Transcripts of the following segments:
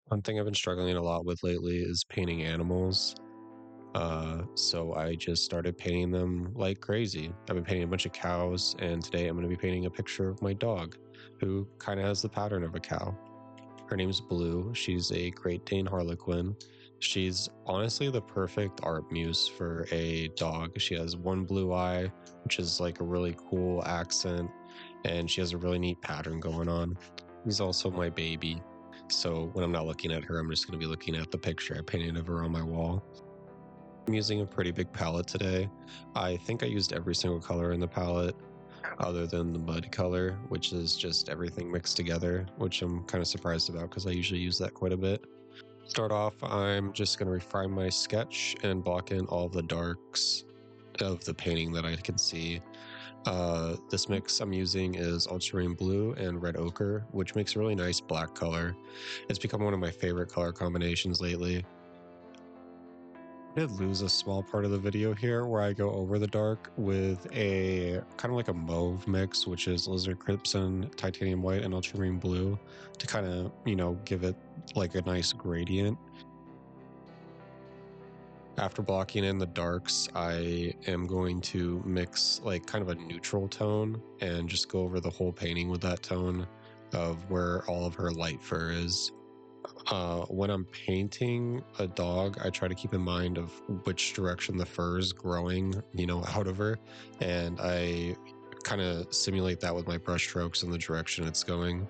One thing I've been struggling a lot with lately is painting animals. So I just started painting them like crazy. I've been painting a bunch of cows, and today I'm going to be painting a picture of my dog, who kind of has the pattern of a cow. Her name's Blue. She's a Great Dane Harlequin. She's honestly the perfect art muse for a dog. She has one blue eye, which is like a really cool accent, and she has a really neat pattern going on. He's also my baby. So when I'm not looking at her, I'm just going to be looking at the picture I painted of her on my wall. I'm using a pretty big palette today. I think I used every single color in the palette other than the mud color, which is just everything mixed together, which I'm kind of surprised about because I usually use that quite a bit. Start off, I'm just going to refine my sketch and block in all the darks of the painting that I can see. This mix I'm using is ultramarine blue and red ochre, which makes a really nice black color. It's become one of my favorite color combinations lately. I did lose a small part of the video here where I go over the dark with a kind of like a mauve mix, which is alizarin crimson, titanium white, and ultramarine blue to kind of, give it like a nice gradient. After blocking in the darks, I am going to mix like kind of a neutral tone and just go over the whole painting with that tone of where all of her light fur is. When I'm painting a dog, I try to keep in mind of which direction the fur is growing, out of her, and I kind of simulate that with my brush strokes and the direction it's going.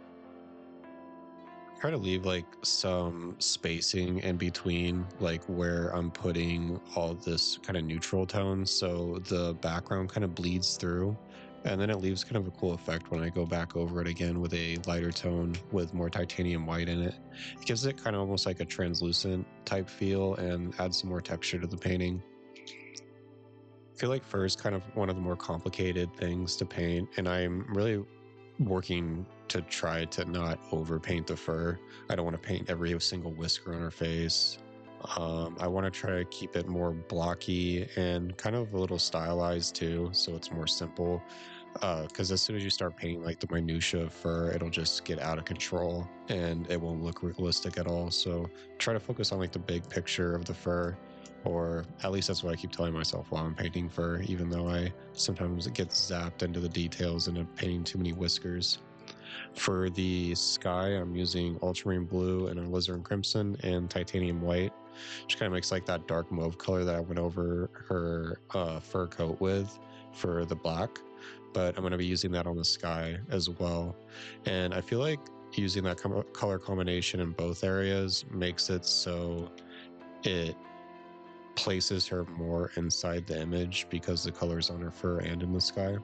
Try to leave like some spacing in between, like where I'm putting all this kind of neutral tone, so the background kind of bleeds through, and then it leaves kind of a cool effect when I go back over it again with a lighter tone with more titanium white in it. It gives it kind of almost like a translucent type feel and adds some more texture to the painting. I feel like fur is kind of one of the more complicated things to paint, and I'm really working to try to not overpaint the fur. I don't want to paint every single whisker on her face. I want to try to keep it more blocky and kind of a little stylized too, so it's more simple. Because as soon as you start painting like the minutia of fur, it'll just get out of control and it won't look realistic at all. So try to focus on like the big picture of the fur, or at least that's what I keep telling myself while I'm painting fur, even though I sometimes get zapped into the details and I'm painting too many whiskers. For the sky, I'm using ultramarine blue and alizarin crimson and titanium white, which kind of makes like that dark mauve color that I went over her fur coat with for the black. But I'm going to be using that on the sky as well. And I feel like using that color combination in both areas makes it so it places her more inside the image because the colors on her fur and in the sky.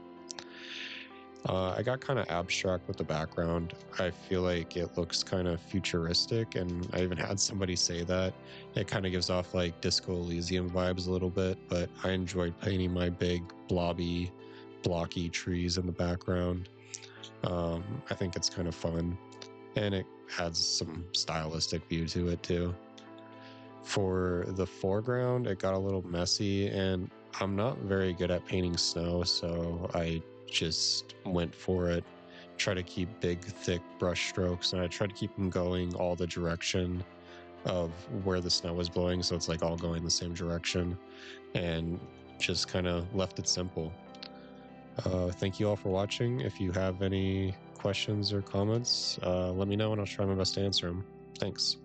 I got kind of abstract with the background. I feel like it looks kind of futuristic, and I even had somebody say that. It kind of gives off like Disco Elysium vibes a little bit, but I enjoyed painting my big, blobby, blocky trees in the background. I think it's kind of fun, and it adds some stylistic view to it too. For the foreground, it got a little messy, and I'm not very good at painting snow, so I just went for it. Try to keep big, thick brush strokes, and I try to keep them going all the direction of where the snow was blowing, so it's like all going the same direction, and just kind of left it simple. Thank you all for watching. If you have any questions or comments, let me know and I'll try my best to answer them. Thanks.